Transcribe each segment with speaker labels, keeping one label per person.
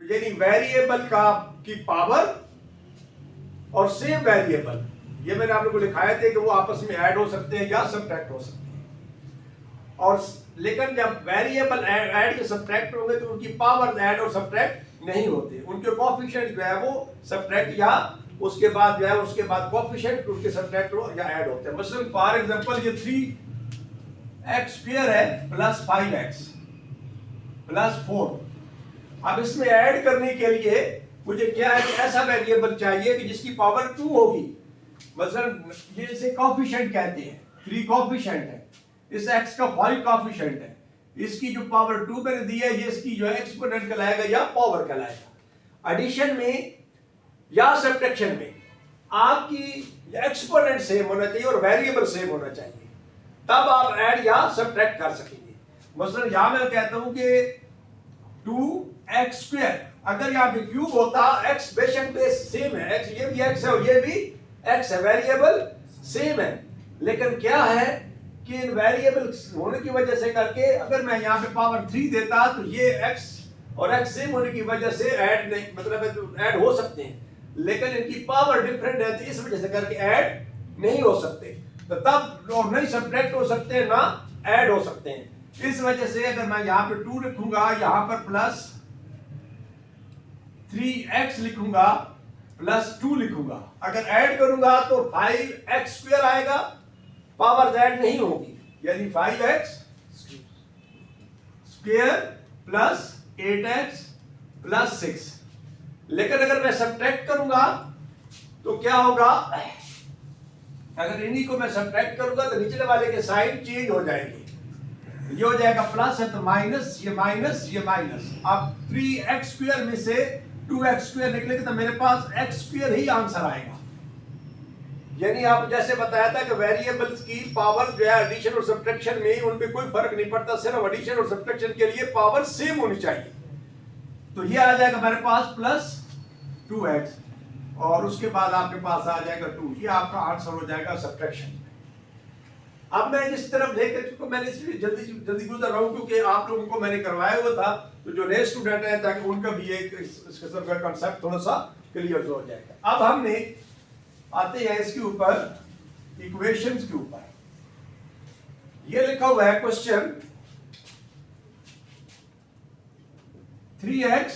Speaker 1: यानी वेरिएबल का की पावर और सेम वेरिएबल, ये मैंने आप लोगों को लिखाए थे कि वो आपस में ऐड हो सकते हैं या सब्ट्रैक्ट हो सकते हैं। और लेकिन जब वेरिएबल ऐड या सब्ट्रैक्ट होंगे तो उनकी पावर ऐड और सब्ट्रैक्ट नहीं होते, उनके कोएफिशिएंट जो है वो सब्ट्रैक्ट या उसके बाद जो है उसके बाद कोएफिशिएंट उनके सब्ट्रैक्ट हो या ऐड होते हैं। मसलन फॉर एग्जांपल ये 3x² है प्लस 5x प्लस 4। अब इसमें ऐड करने के लिए मुझे क्या है कि ऐसा वेरिएबल चाहिए कि जिसकी पावर 2 होगी। मतलब ये इसे कोएफिशिएंट कहते हैं, 3 कोएफिशिएंट है, इस x का 5 कोएफिशिएंट है, इसकी जो पावर 2 मैंने दी है ये इसकी जो है एक्सपोनेंट कहलाएगा या पावर कहलाएगा। एडिशन में या सब्ट्रैक्शन में आपकी एक्सपोनेंट सेम होना चाहिए और वेरिएबल सेम होना चाहिए, तब आप ऐड या सब्ट्रैक्ट कर सकेंगे। मतलब यहां मैं कहता हूं कि 2x², अगर यहाँ पे क्यूब होता, x बेशक बेस सेम है, x ये भी x है और ये भी x है, वेरिएबल सेम है, लेकिन क्या है कि इन वेरिएबल होने की वजह से करके अगर मैं यहाँ पे पावर 3 देता तो ये x और x सेम होने की वजह से ऐड नहीं, मतलब ऐड हो सकते हैं, लेकिन इनकी पावर डिफरेंट है तो इस वजह से करके ऐड नहीं हो सकते, तो तब और नहीं सब्ट्रैक्ट हो सकते हैं ना ऐड हो सकते हैं। इस वजह से अगर मैं यहाँ पे 2 लिखूंगा, यहाँ पर प्लस 3x लिखूंगा प्लस 2 लिखूंगा, अगर ऐड करूंगा तो 5x² आएगा, पावर ऐड नहीं होगी, यानी 5x² प्लस 8x प्लस 6। लेकिन अगर मैं सब्ट्रैक्ट करूंगा तो क्या होगा, अगर इन्हीं को मैं सब्ट्रैक्ट करूंगा तो निचले वाले के साइन चेंज हो जाएंगे, ये हो जाएगा प्लस है तो माइनस, ये माइनस, ये माइनस। अब 3x² में से 2x² निकलेगा तो मेरे पास x² ही आंसर आएगा। यानी आप जैसे बताया था कि वेरिएबल्स की पावर जो है एडिशन और सब्ट्रैक्शन में उनमें कोई फर्क नहीं पड़ता, सिर्फ एडिशन और सब्ट्रैक्शन के लिए पावर सेम होनी चाहिए। तो ये आ जाएगा मेरे पास प्लस 2x और उसके बाद आपके पास आ जाएगा 2, ये आपका आंसर हो जाएगा सब्ट्रैक्शन। अब मैं जिस तरफ लेकर चुका, मैंने इसलिए जल्दी गुजर रहा हूं क्योंकि आप लोगों को मैंने करवाया हुआ था, तो जो नए स्टूडेंट हैं ताकि उनका भी एक इस किस्म का कांसेप्ट थोड़ा सा क्लियर हो जाएगा। अब हमने आते हैं इसके ऊपर इक्वेशंस के ऊपर। ये लिखा हुआ है question 3x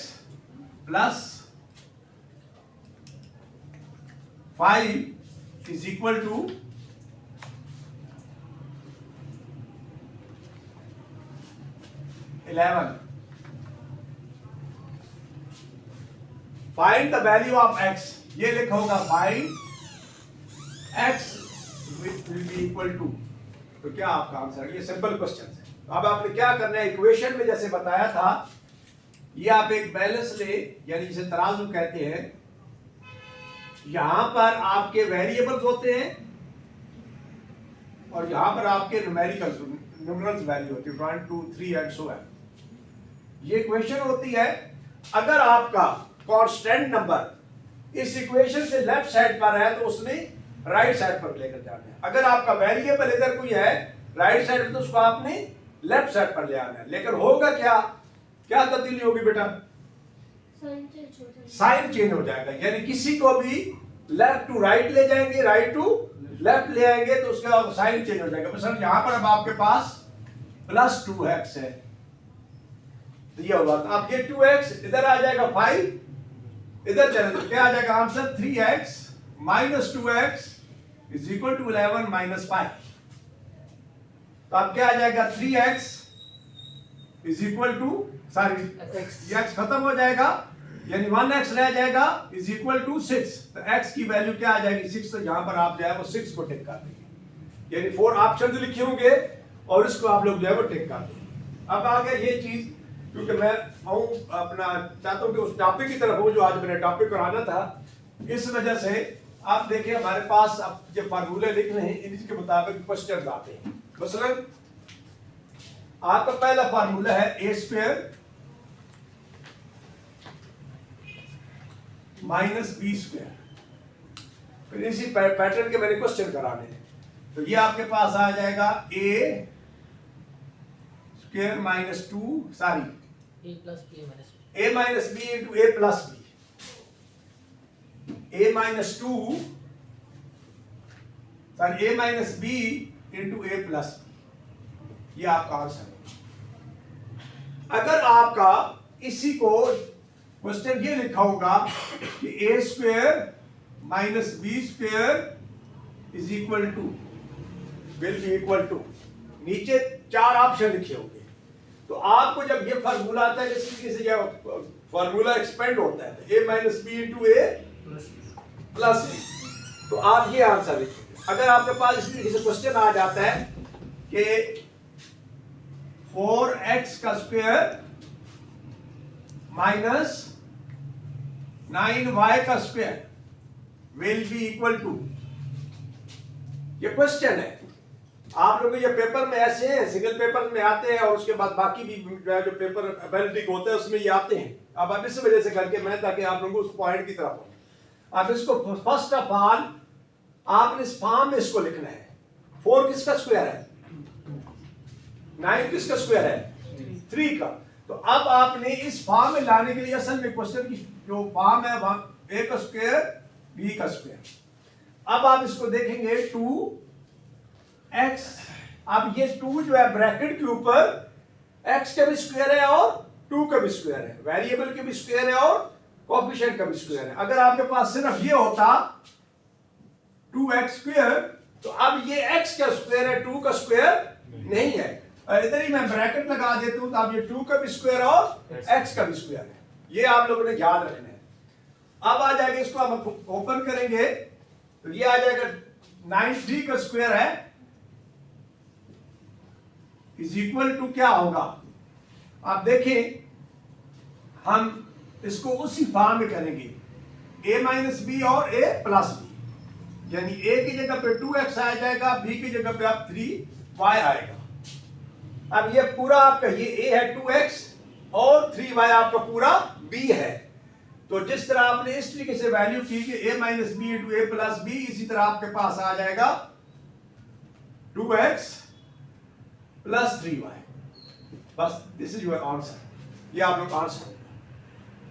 Speaker 1: plus 5 is equal to 11। Find the value of x, ये लिखा होगा find x will be equal to, तो क्या आपका आंसर है? ये सिंपल क्वेश्चन है। अब आपने क्या करना है, इक्वेशन में जैसे बताया था, ये आप एक बैलेंस ले, यानी जिसे तराजू कहते हैं, यहां पर आपके वेरिएबल्स होते हैं और यहां पर आपके न्यूमेरिकल्स वैल्यू होती है 1 2 3 एंड सो ऑन। ये इक्वेशन होती है। अगर आपका कांस्टेंट नंबर इस इक्वेशन से लेफ्ट साइड पर है तो उसने राइट साइड पर लेकर जाना है। अगर आपका वेरिएबल इधर कोई है राइट साइड पर तो उसको आपने लेफ्ट साइड पर ले आना है। लेकिन होगा क्या, क्या तब्दीली होगी बेटा? साइन चेंज हो जाएगा, यानी किसी को भी लेफ्ट टू राइट ले जाएंगे, राइट टू लेफ्ट ले आएंगे तो उसका साइन चेंज हो जाएगा। मतलब यहां पर अब आपके पास प्लस 2x है, तो ये होगा, अब ये 2x इधर आ जाएगा, 5 इधर चले तो क्या आ जाएगा answer? 3x minus 2x is equal to 11 minus 5। तो अब क्या आ जाएगा? 3x is equal to, sorry x खत्म हो जाएगा, यानी 1x रह जाएगा इज इक्वल टू 6। तो x की वैल्यू क्या आ जाएगी? 6। तो यहां पर आप जो है वो 6 को टिक कर देंगे, यानी 4 ऑप्शंस लिखे होंगे और इसको आप लोग जो है वो टिक कर देंगे। अब आ गया ये चीज, क्योंकि मैं अपना चाहता हूं कि उस टॉपिक की तरफ हूं जो आज मैंने टॉपिक कराना था, इस वजह से आप देखिए हमारे पास अब जो फार्मूले लिख रहे हैं इनके मुताबिक क्वेश्चन आते हैं। मसलन आपका पहला फार्मूला है a² माइनस b²। फिर इसी पैटर्न के मैंने क्वेश्चन कराने हैं, तो ये आपके पास आ जाएगा a² minus 2, sorry
Speaker 2: a plus b minus b।
Speaker 1: a minus b into a plus b, a minus two sorry a minus b into a plus b, ये आपका आंसर है। अगर आपका इसी को क्वेश्चन ये लिखा होगा कि a square minus b square is equal to will be equal to, नीचे 4 ऑप्शन लिखे होंगे, तो आपको जब ये फार्मूला आता है इस तरीके से जब फार्मूला एक्सपेंड होता है तो a minus b into a plus b, तो आप ये आंसर लिखेंगे। अगर आपके पास इस तरीके से क्वेश्चन आ जाता है कि 4x का स्क्वायर माइनस 9y का square will be equal to, ये क्वेश्चन है। आप लोग ये पेपर में ऐसे हैं, सिंगल पेपर में आते हैं और उसके बाद बाकी भी जो पेपर अवेलेबल होते हैं उसमें ये आते हैं। अब आप इस वजह से करके मैं ताकि आप लोगों को उस पॉइंट की तरफ हो, आप इसको फर्स्ट ऑफ ऑल आपने इस फॉर्म में इसको लिखना है। 4 किसका स्क्वायर है, 9 किसका स्क्वायर है, 3 का। तो अब आपने इस फॉर्म में लाने के लिए असल में क्वेश्चन की जो फॉर्म है a का स्क्वायर b का स्क्वायर। अब आप इसको देखेंगे 2x, अब ये 2 जो है ब्रैकेट के ऊपर x का भी स्क्वायर है और 2 का भी स्क्वायर है, वेरिएबल के भी स्क्वायर है और कोएफिशिएंट का भी स्क्वायर है। अगर आपके पास सिर्फ ये होता 2x स्क्वायर, तो अब ये x का स्क्वायर है, 2 का स्क्वायर नहीं है। और इधर ही मैं ब्रैकेट लगा देता हूं तो अब ये 2 का भी स्क्वायर और x का भी स्क्वायर है। ये आप लोगों ने याद रखना है। अब आ जाएगा, इसको हम ओपन करेंगे तो ये आ जाएगा 9 का स्क्वायर है इज इक्वल टू क्या होगा, आप देखें हम इसको उसी फॉर्म में करेंगे, a माइनस बी और a प्लस बी, यानी a की जगह पे 2x आ जाएगा, b की जगह पे आप 3y आएगा। अब ये पूरा आपका ये a है 2x और 3y आपका पूरा b है। तो जिस तरह आपने इस तरीके से वैल्यू की कि a minus b into a plus b, इसी तरह आपके पास आ जाएगा 2x प्लस 3y। बस दिस इज योर आंसर, ये आप लोग आंसर।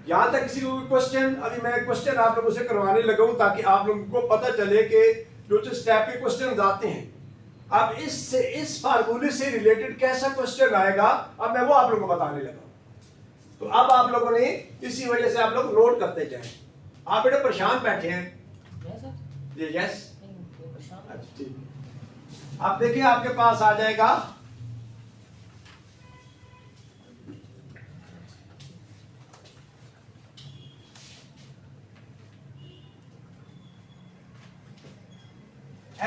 Speaker 1: यहां तक किसी को क्वेश्चन, अभी मैं क्वेश्चन आप लोगों से करवाने लगा हूं ताकि आप लोगों को पता चले कि जो स्टेप के क्वेश्चन आते हैं, अब इससे इस फार्मूले से रिलेटेड कैसा क्वेश्चन आएगा, अब मैं वो आप लोगों को बताने लगा। तो अब आप लोगों ने इसी वजह से आप लोग नोट करते जाएं। आप बेटा परेशान बैठे हैं, ये यस, अच्छा ठीक। आप देखिए आपके पास आ जाएगा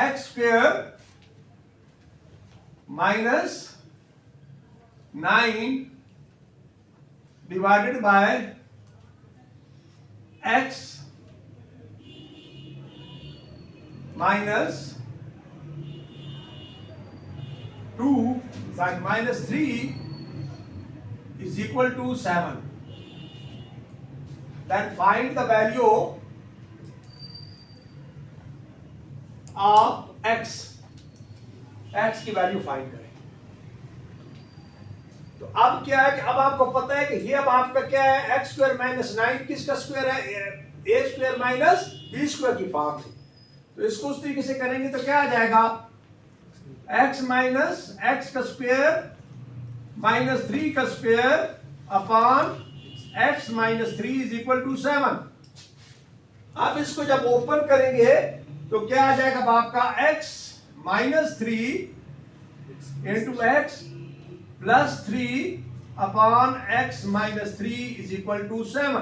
Speaker 1: x square minus 9 divided by x minus 2 minus 3 is equal to 7. Then find the value of x की वैल्यू फाइंड करें। तो अब क्या है कि अब आपको पता है कि ये अब आपका क्या है, x स्क्वायर माइनस 9 किसका स्क्वायर है, a square minus b square की फॉर्म में। तो इसको उस तरीके से करेंगे तो क्या आ जाएगा, x माइनस x का स्क्वायर माइनस 3 का square upon x minus 3 is equal to 7। अब इसको जब ओपन करेंगे तो क्या आ जाएगा आपका x minus 3 into x plus 3 upon x minus 3 is equal to 7।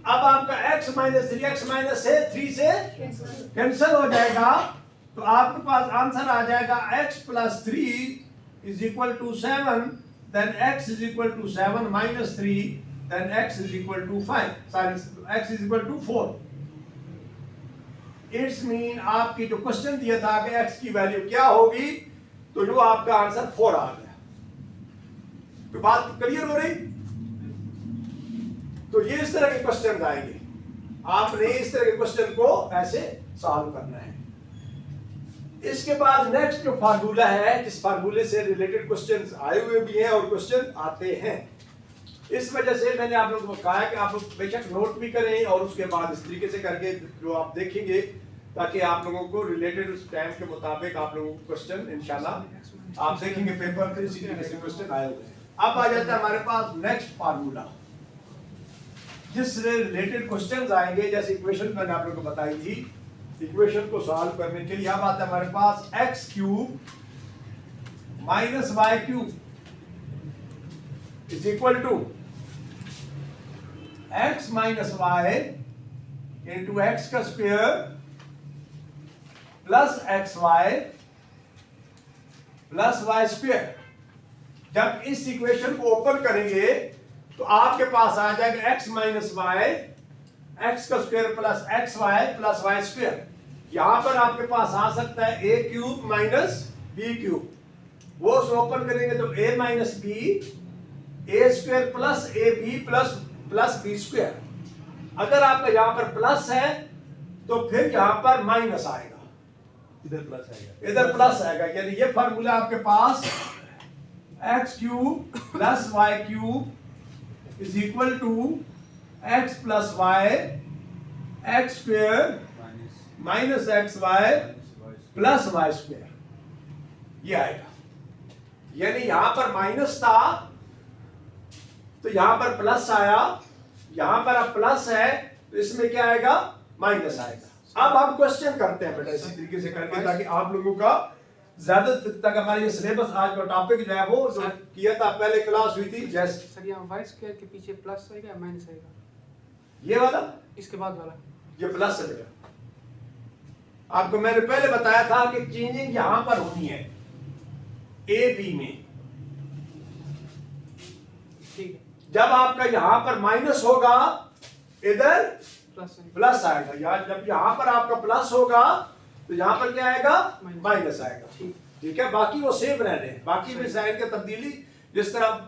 Speaker 1: अब आपका x माइनस 3 x माइनस से 3 से कैंसिल हो जाएगा, तो आपके पास आंसर आ जाएगा x plus 3 is equal to 7, then x is equal to 7 minus 3, then x is equal to 5, sorry x is equal to 4। It's mean आपकी जो क्वेश्चन दिया था कि x की वैल्यू क्या होगी, तो जो आपका आंसर 4 आ गया। तो बात क्लियर हो रही। तो ये इस तरह के क्वेश्चन आएंगे, आपने इस तरह के क्वेश्चन को ऐसे सॉल्व करना है। इसके बाद नेक्स्ट जो फार्मूला है, जिस फार्मूले से रिलेटेड क्वेश्चंस आए हुए भी हैं और क्वेश्चन आते हैं, इस वजह से मैंने आप लोगों को कहा है कि आप लोग बेशक नोट भी करें और उसके बाद इस तरीके से करके जो आप देखेंगे, ताकि आप लोगों को रिलेटेड उस टाइम के मुताबिक आप लोगों को क्वेश्चन इंशाल्लाह आप देखेंगे पेपर पे इसी तरीके से क्वेश्चन आए हुए हैं। अब आ जाता है हमारे पास नेक्स्ट फार्मूला, जिससे रिलेटेड क्वेश्चंस आएंगे। जैसे इक्वेशन मैंने आप लोगों को बताई थी, इक्वेशन को सॉल्व करने के लिए अब आता है हमारे पास x cube minus y cube is equal to x minus y into x का square plus x y plus y square. जब इस इक्वेशन को ओपन करेंगे तो आपके पास आ जाएगा x माइनस वाई एक्स का square plus x y plus y square. यहां पर आपके पास आ सकता है a cube minus b cube, वो ओपन करेंगे तो a minus b a square plus a b plus b square. अगर आपका यहां पर प्लस है तो फिर यहां पर माइनस आएगा,
Speaker 2: इधर प्लस आएगा,
Speaker 1: इधर प्लस आएगा। यानी ये फार्मूला आपके पास x cube plus y cube is equal to x plus y x square minus x y plus y square, ये आएगा। यानी यहां पर माइनस था तो यहां पर प्लस आया, यहां पर अब प्लस है तो इसमें क्या आएगा, माइनस आएगा। अब हम क्वेश्चन करते हैं बेटा इसी तरीके से करके, ताकि आप लोगों का ज्यादा तक हमारे ये सिलेबस आज का टॉपिक जो है वो जो किया था पहले क्लास हुई थी। जैसे
Speaker 3: सर यहाँ वाई स्क्वायर के पीछे प्लस आएगा या माइनस आएगा?
Speaker 1: ये वाला,
Speaker 3: इसके बाद वाला
Speaker 1: ये प्लस है। आपको मैंने पहले बताया था कि चेंजिंग यहां पर होनी है ए बी में।
Speaker 3: ठीक है,
Speaker 1: जब आपका यहां पर माइनस होगा इधर
Speaker 3: प्लस
Speaker 1: प्लस आएगा, या जब यहां पर आपका प्लस होगा तो यहां पर क्या आएगा, माइनस आएगा। ठीक है, बाकी वो सेम रहने हैं, बाकी में साइन की तब्दीली जिस तरह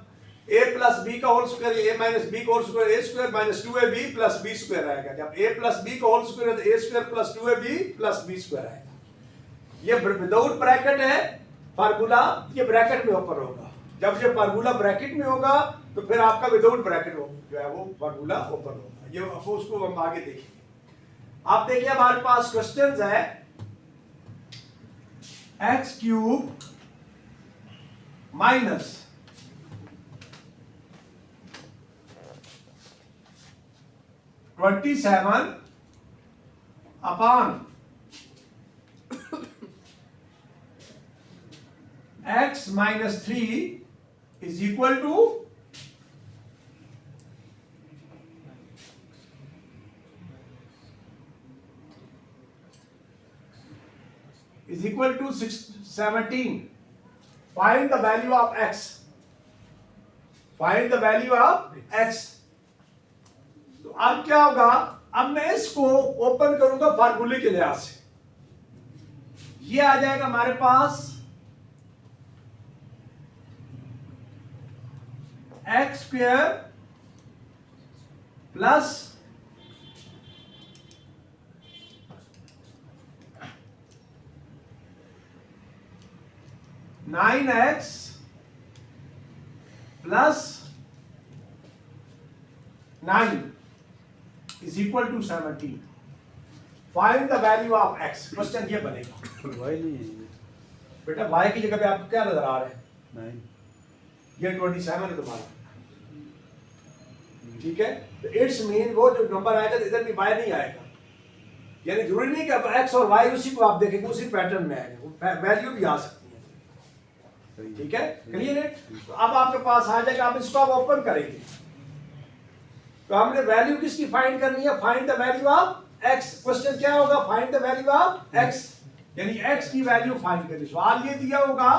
Speaker 1: a प्लस बी का whole square a minus b का whole square a square minus 2ab plus b square आएगा। जब a प्लस b का होल स्क्वायर है तो a square plus 2ab plus b square आएगा। ये विदाउट ब्रैकेट है फार्मूला, ये ब्रैकेट में ऊपर होगा। जब ये फार्मूला ब्रैकेट में होगा तो फिर आपका विदाउट ब्रैकेट जो है वो फार्मूला ऊपर होगा। ये उसको हम आगे देखेंगे। आप देखिए हमारे पास क्वेश्चंस है x cube minus (27) upon x minus 3 is equal to is equal to 17. Find the value of x. Find the value of x. तो अब क्या होगा, अब मैं इसको ओपन करूंगा फार्मूले के लिहाज से। ये आ जाएगा हमारे पास x square plus nine x plus 9 is equal to 17। Find the value of x। Question ये बनेगा।
Speaker 2: वाई नहीं है
Speaker 1: बेटा y की जगह पे आपको क्या नजर आ रहा है,
Speaker 2: 9,
Speaker 1: ये 27 है तुम्हारा। ठीक है, तो इट्स मीन वो जो नंबर आएगा तो इधर भी y नहीं आएगा। यानी जरूरी नहीं कि अब x और y उसी को आप देखेंगे उसी पैटर्न में आएगा, वैल्यू भी आ सकती है। ठीक है, क्लियर है। तो अब आपके पास आ जाएगा, आप इसको आप ओपन करेंगे तो हमने वैल्यू किसकी फाइंड करनी है, find the value of x। Question क्या होगा, find the value of x, यानी x की वैल्यू फाइंड करें। सवाल ये दिया होगा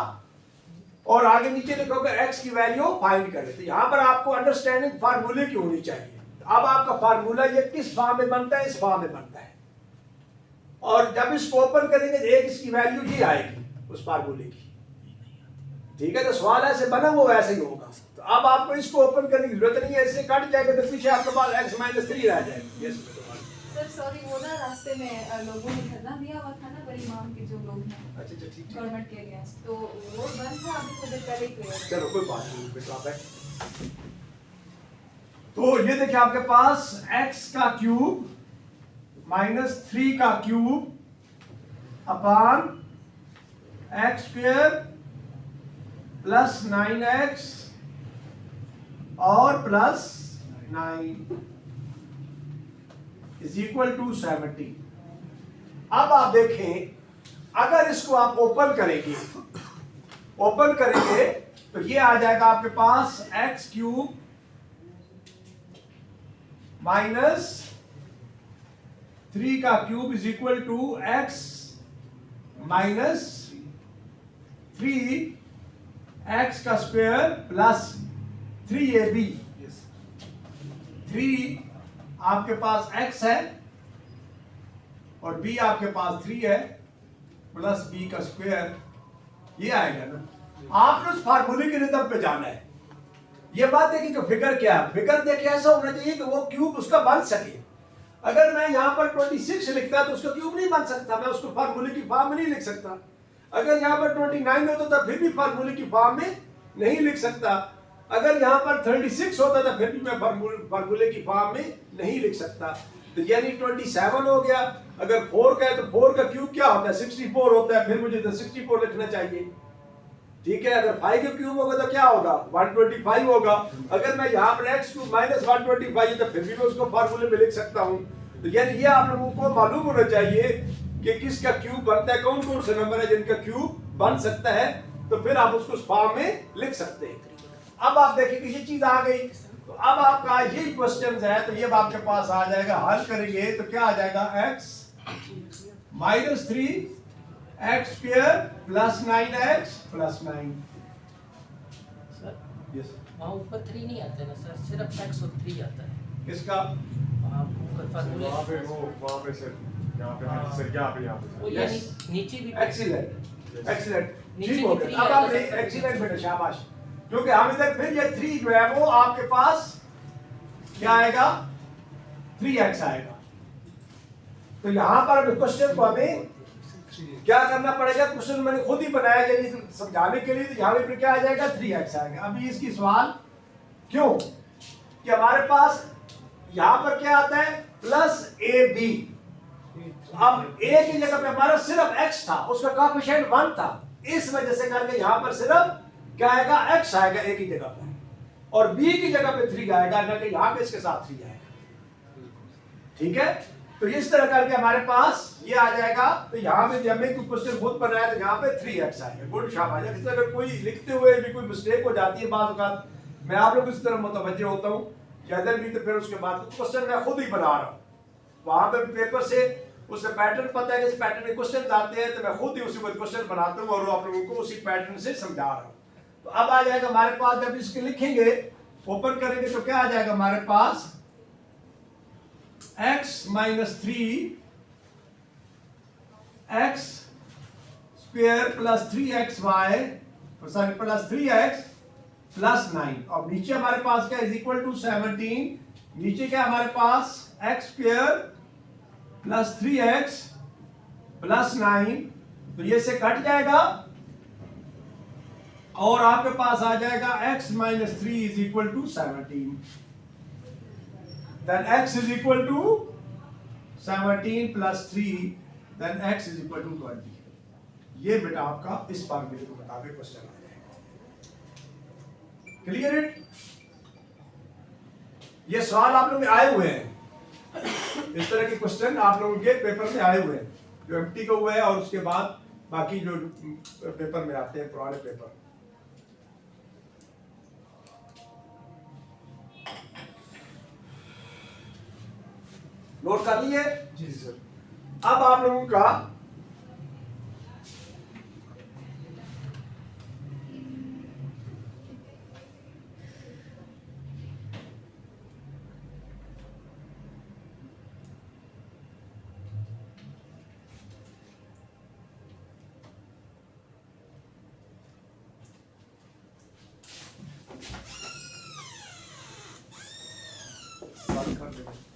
Speaker 1: और आगे नीचे लिखोगे x की वैल्यू फाइंड करें। तो यहां पर आपको अंडरस्टैंडिंग फार्मूले की होनी चाहिए। तो अब आपका फार्मूला ये किस फॉर्म में बनता है, इस फॉर्म में बनता है। और जब इसको ओपन करेंगे तो एक इसकी वैल्यू ये आएगी उस फार्मूले की। ठीक है, तो सवाल ऐसे बना वो वैसे ही होगा। तो अब आपको इसको ओपन करने की जरूरत नहीं है, इससे कट जाएगा तो पीछे आपके पास x माइनस 3 रह जाएगा। यस
Speaker 4: सर सॉरी, वो ना रास्ते में लोगों ने धरना दिया हुआ था ना, बड़ी इमाम के जो लोग हैं
Speaker 1: अच्छा ठीक है,
Speaker 4: गवर्नमेंट के अगेंस्ट, तो वो बंद था अभी थोड़ी देर पहले क्लियर।
Speaker 1: चलो कोई बात नहीं बेटा, आप तो ये देखिए आपके पास x का क्यूब -3 का क्यूब अपान x स्क्वायर प्लस 9x और प्लस 9 इज इक्वल टू 70। अब आप देखें अगर इसको आप ओपन करेंगे तो ये आ जाएगा आपके पास x क्यूब -3 का cube is equal to x -3x का स्क्वायर प्लस 3ab। 3 आपके पास x है और b आपके पास 3 है प्लस b का स्क्वायर, ये आएगा ना। आपने उस फार्मूले के रिदम पे जाना है। ये बात देखिए कि फिगर क्या है, फिगर देखिए ऐसा होना चाहिए कि वो क्यूब उसका बन सके। अगर मैं यहाँ पर 26 लिखता तो उसका क्यूब नहीं बन सकता, मैं उसको फार्मूले की फॉर्म में नहीं लिख सकता। अगर यहाँ पर 29 होता तो फिर भी फार्मूले की फॉर्म में नहीं लिख सकता। अगर यहाँ पर 36 होता तो फिर भी मैं फार्मूले की फॉर्म में नहीं लिख सकता। तो यानी 27 हो गया। अगर 4 का है तो 4 का क्यूब क्या होता है, 64 होता है, फिर मुझे तो 64 लिखना चाहिए। ठीक है, अगर 5 का क्यूब होगा तो क्या होगा, 125 होगा। अगर मैं यहाँ पर x क्यूब -125 तो फिर भी मैं उसको फार्मूले में लिख सकता हूँ। तो यानी ये आप लोगों को मालूम होना चाहिए कि किसका क्यूब बनता है, कौन कौन से नंबर है जिनका क्यूब बन सकता है, तो फिर आप उसको उस फॉर्म में लिख सकते हैं। अब आप देखिए कि ये चीज आ गई, तो अब आपका यही क्वेश्चन है, तो ये आपके पास आ जाएगा। हल करेंगे तो क्या आ जाएगा, x -3x square plus 9x plus 9।
Speaker 5: Sir
Speaker 2: yes
Speaker 5: वहाँ ऊपर 3 नहीं आता है ना सर, सिर्फ x और 3 आता है।
Speaker 1: किसका,
Speaker 5: वहाँ ऊपर फार्मूले
Speaker 2: वहाँ पे सर यहाँ पे सर यहाँ पे
Speaker 5: वो
Speaker 1: Yes.
Speaker 5: यानी नीचे भी
Speaker 1: एक्सीलेंट एक्सीलेंट,
Speaker 5: नीचे
Speaker 1: ठीक हो
Speaker 5: भी
Speaker 1: गया।
Speaker 5: 3
Speaker 1: अब
Speaker 5: आएगा
Speaker 1: आपने
Speaker 5: सर।
Speaker 1: एक्सीलेंट बेटा, शाबाश। क्योंकि हम इधर फिर ये 3 जो है वो आपके पास क्या आएगा, 3x आएगा। तो यहां पर क्वेश्चन को हमें क्या करना पड़ेगा, क्वेश्चन मैंने खुद ही बनाया यानी समझाने के लिए। तो यहाँ पे क्या आ जाएगा, 3x आएगा। अभी इसकी सवाल क्यों कि हमारे पास यहां पर क्या आता है, प्लस ab। अब a की जगह पे हमारा सिर्फ x था, उसका कोएफिशिएंट 1 था, इस वजह से करके यहां पर सिर्फ क्या आएगा, x आएगा a की जगह पे, और b की जगह पे 3 आएगा, ना कि यहां पे इसके साथ 3 आएगा। ठीक है, तो इस तरह करके हमारे पास ये आ जाएगा। तो यहाँ पे जब मैं क्वेश्चन खुद बनाया तो यहाँ पे 3x आएगा। गुड, शाबाश। अगर कोई लिखते हुए भी कोई मिस्टेक हो जाती है बात औकात, मैं आप लोग इस तरह मुतवज्जे होता हूँ ज्यादा भी, तो फिर उसके बाद क्वेश्चन मैं खुद ही बना रहा हूँ। वहां पे पेपर से उसे पैटर्न पता है कि इस पैटर्न में क्वेश्चन आते हैं, तो मैं खुद ही उसी को क्वेश्चन बनाता हूँ और आप लोगों को उसी पैटर्न से समझा रहा हूँ। तो अब आ जाएगा हमारे पास, जब इसके लिखेंगे ओपन करेंगे तो क्या आ जाएगा हमारे पास, x -3 x square plus 3xy sorry plus 3x plus 9, और नीचे हमारे पास क्या इज इक्वल टू 17। नीचे क्या हमारे पास, x square plus 3x plus 9, तो ये से कट जाएगा और आपके पास आ जाएगा x -3 is equal to 17। then x is equal to 17 plus 3, then x is equal to 20। ये बेटा आपका इस फार्मूले को मुताबिक क्वेश्चन आ जाएगा। क्लियर है, ये सवाल आप लोग में आए हुए हैं, इस तरह के क्वेश्चन आप लोगों के पेपर में आए हुए हैं, जो एमटी का हुआ है और उसके बाद बाकी जो पेपर में आते हैं पुराने पेपर। नोट कर लिए
Speaker 2: जी सर।
Speaker 1: अब आप लोगों का
Speaker 2: बात कर लेंगे।